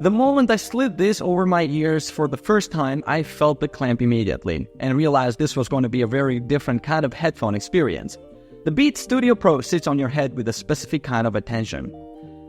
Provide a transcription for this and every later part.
The moment I slid this over my ears for the first time, I felt the clamp immediately and realized this was going to be a very different kind of headphone experience. The Beats Studio Pro sits on your head with a specific kind of attention.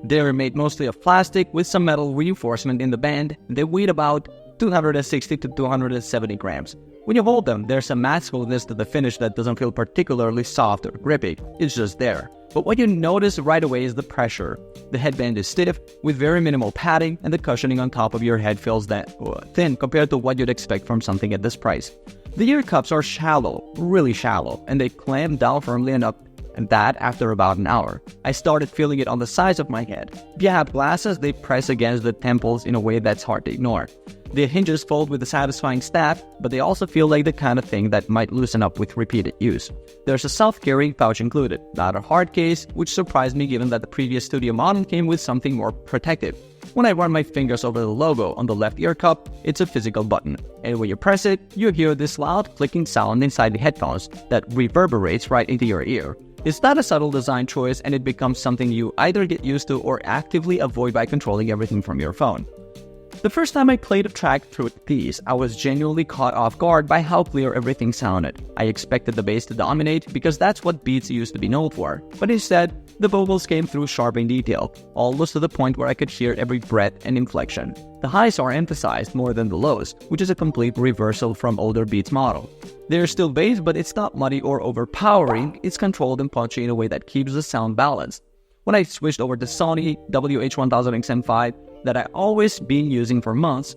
They're made mostly of plastic with some metal reinforcement in the band. They weigh about 260 to 270 grams. When you hold them, there's a matte smoothness to the finish that doesn't feel particularly soft or grippy. It's just there. But what you notice right away is the pressure. The headband is stiff, with very minimal padding, and the cushioning on top of your head feels that thin compared to what you'd expect from something at this price. The ear cups are shallow, really shallow, and they clamp down firmly enough, and that after about an hour. I started feeling it on the sides of my head. If you have glasses, they press against the temples in a way that's hard to ignore. The hinges fold with a satisfying snap, but they also feel like the kind of thing that might loosen up with repeated use. There's a self-carrying pouch included, not a hard case, which surprised me given that the previous studio model came with something more protective. When I run my fingers over the logo on the left ear cup, it's a physical button, and when you press it, you hear this loud clicking sound inside the headphones that reverberates right into your ear. It's not a subtle design choice, and it becomes something you either get used to or actively avoid by controlling everything from your phone. The first time I played a track through these, I was genuinely caught off guard by how clear everything sounded. I expected the bass to dominate because that's what Beats used to be known for, but instead, the vocals came through sharp in detail, almost to the point where I could hear every breath and inflection. The highs are emphasized more than the lows, which is a complete reversal from older Beats model. There's still bass, but it's not muddy or overpowering. It's controlled and punchy in a way that keeps the sound balanced. When I switched over to Sony WH-1000XM5 that I always been using for months,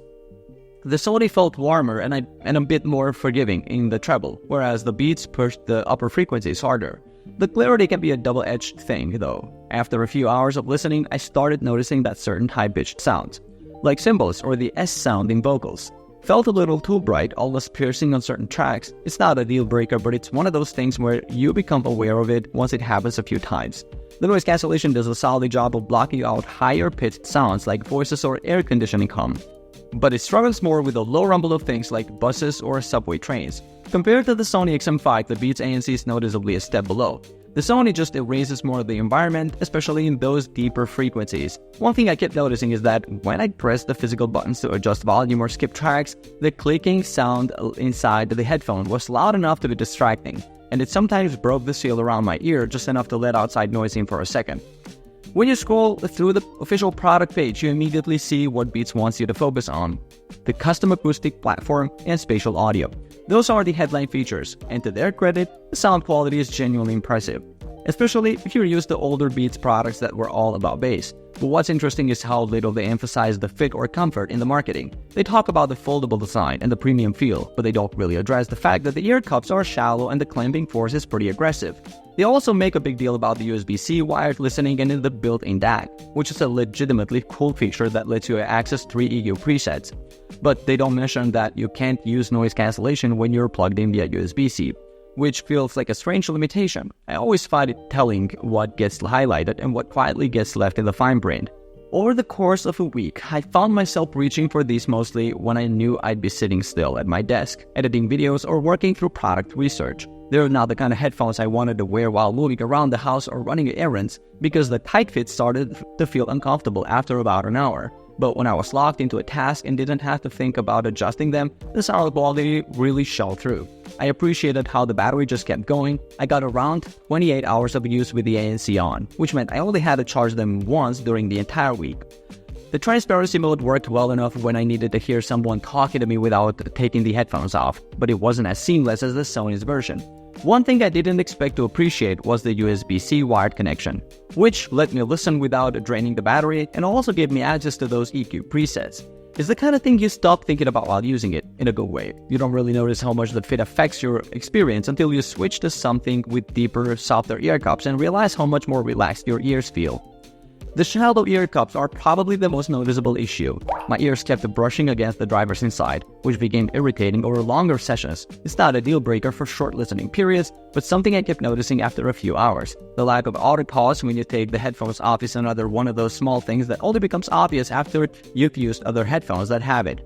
the Sony felt warmer and a bit more forgiving in the treble, whereas the Beats pushed the upper frequencies harder. The clarity can be a double-edged thing, though. After a few hours of listening, I started noticing that certain high-pitched sounds, like cymbals or the S sound in vocals, felt a little too bright, almost piercing on certain tracks. It's not a deal breaker, but it's one of those things where you become aware of it once it happens a few times. The noise cancellation does a solid job of blocking out higher pitched sounds like voices or air conditioning hum, but it struggles more with the low rumble of things like buses or subway trains. Compared to the Sony XM5, the Beats ANC is noticeably a step below. The Sony just erases more of the environment, especially in those deeper frequencies. One thing I kept noticing is that when I pressed the physical buttons to adjust volume or skip tracks, the clicking sound inside the headphone was loud enough to be distracting, and it sometimes broke the seal around my ear just enough to let outside noise in for a second. When you scroll through the official product page, you immediately see what Beats wants you to focus on: the custom acoustic platform and spatial audio. Those are the headline features, and to their credit, the sound quality is genuinely impressive, especially if you're used to older Beats products that were all about bass. But what's interesting is how little they emphasize the fit or comfort in the marketing. They talk about the foldable design and the premium feel, but they don't really address the fact that the ear cups are shallow and the clamping force is pretty aggressive. They also make a big deal about the USB-C wired listening and the built-in DAC, which is a legitimately cool feature that lets you access 3 EQ presets. But they don't mention that you can't use noise cancellation when you're plugged in via USB-C, which feels like a strange limitation. I always find it telling what gets highlighted and what quietly gets left in the fine print. Over the course of a week, I found myself reaching for these mostly when I knew I'd be sitting still at my desk, editing videos or working through product research. They're not the kind of headphones I wanted to wear while moving around the house or running errands, because the tight fit started to feel uncomfortable after about an hour. But when I was locked into a task and didn't have to think about adjusting them, the sound quality really showed through. I appreciated how the battery just kept going. I got around 28 hours of use with the ANC on, which meant I only had to charge them once during the entire week. The transparency mode worked well enough when I needed to hear someone talking to me without taking the headphones off, but it wasn't as seamless as the Sony's version. One thing I didn't expect to appreciate was the USB-C wired connection, which let me listen without draining the battery and also gave me access to those EQ presets. It's the kind of thing you stop thinking about while using it, in a good way. You don't really notice how much the fit affects your experience until you switch to something with deeper, softer ear cups and realize how much more relaxed your ears feel. The shallow ear cups are probably the most noticeable issue. My ears kept brushing against the driver's inside, which became irritating over longer sessions. It's not a deal breaker for short listening periods, but something I kept noticing after a few hours. The lack of auto pause when you take the headphones off is another one of those small things that only becomes obvious after you've used other headphones that have it.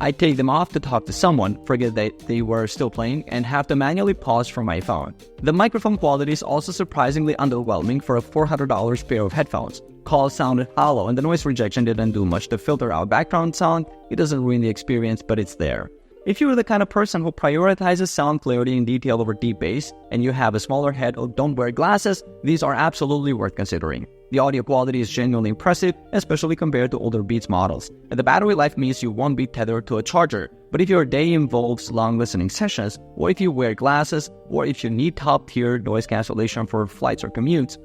I take them off to talk to someone, forget that they were still playing, and have to manually pause from my phone. The microphone quality is also surprisingly underwhelming for a $400 pair of headphones. call sounded hollow, and the noise rejection didn't do much to filter out background sound. It doesn't ruin the experience, but it's there. If you're the kind of person who prioritizes sound clarity and detail over deep bass, and you have a smaller head or don't wear glasses, these are absolutely worth considering. The audio quality is genuinely impressive, especially compared to older Beats models, and the battery life means you won't be tethered to a charger. But if your day involves long listening sessions, or if you wear glasses, or if you need top-tier noise cancellation for flights or commutes,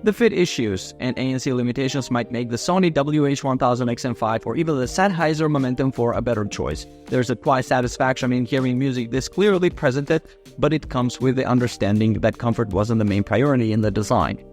the fit issues and ANC limitations might make the Sony WH-1000XM5 or even the Sennheiser Momentum 4 a better choice. There's a quiet satisfaction in hearing music this clearly presented, but it comes with the understanding that comfort wasn't the main priority in the design.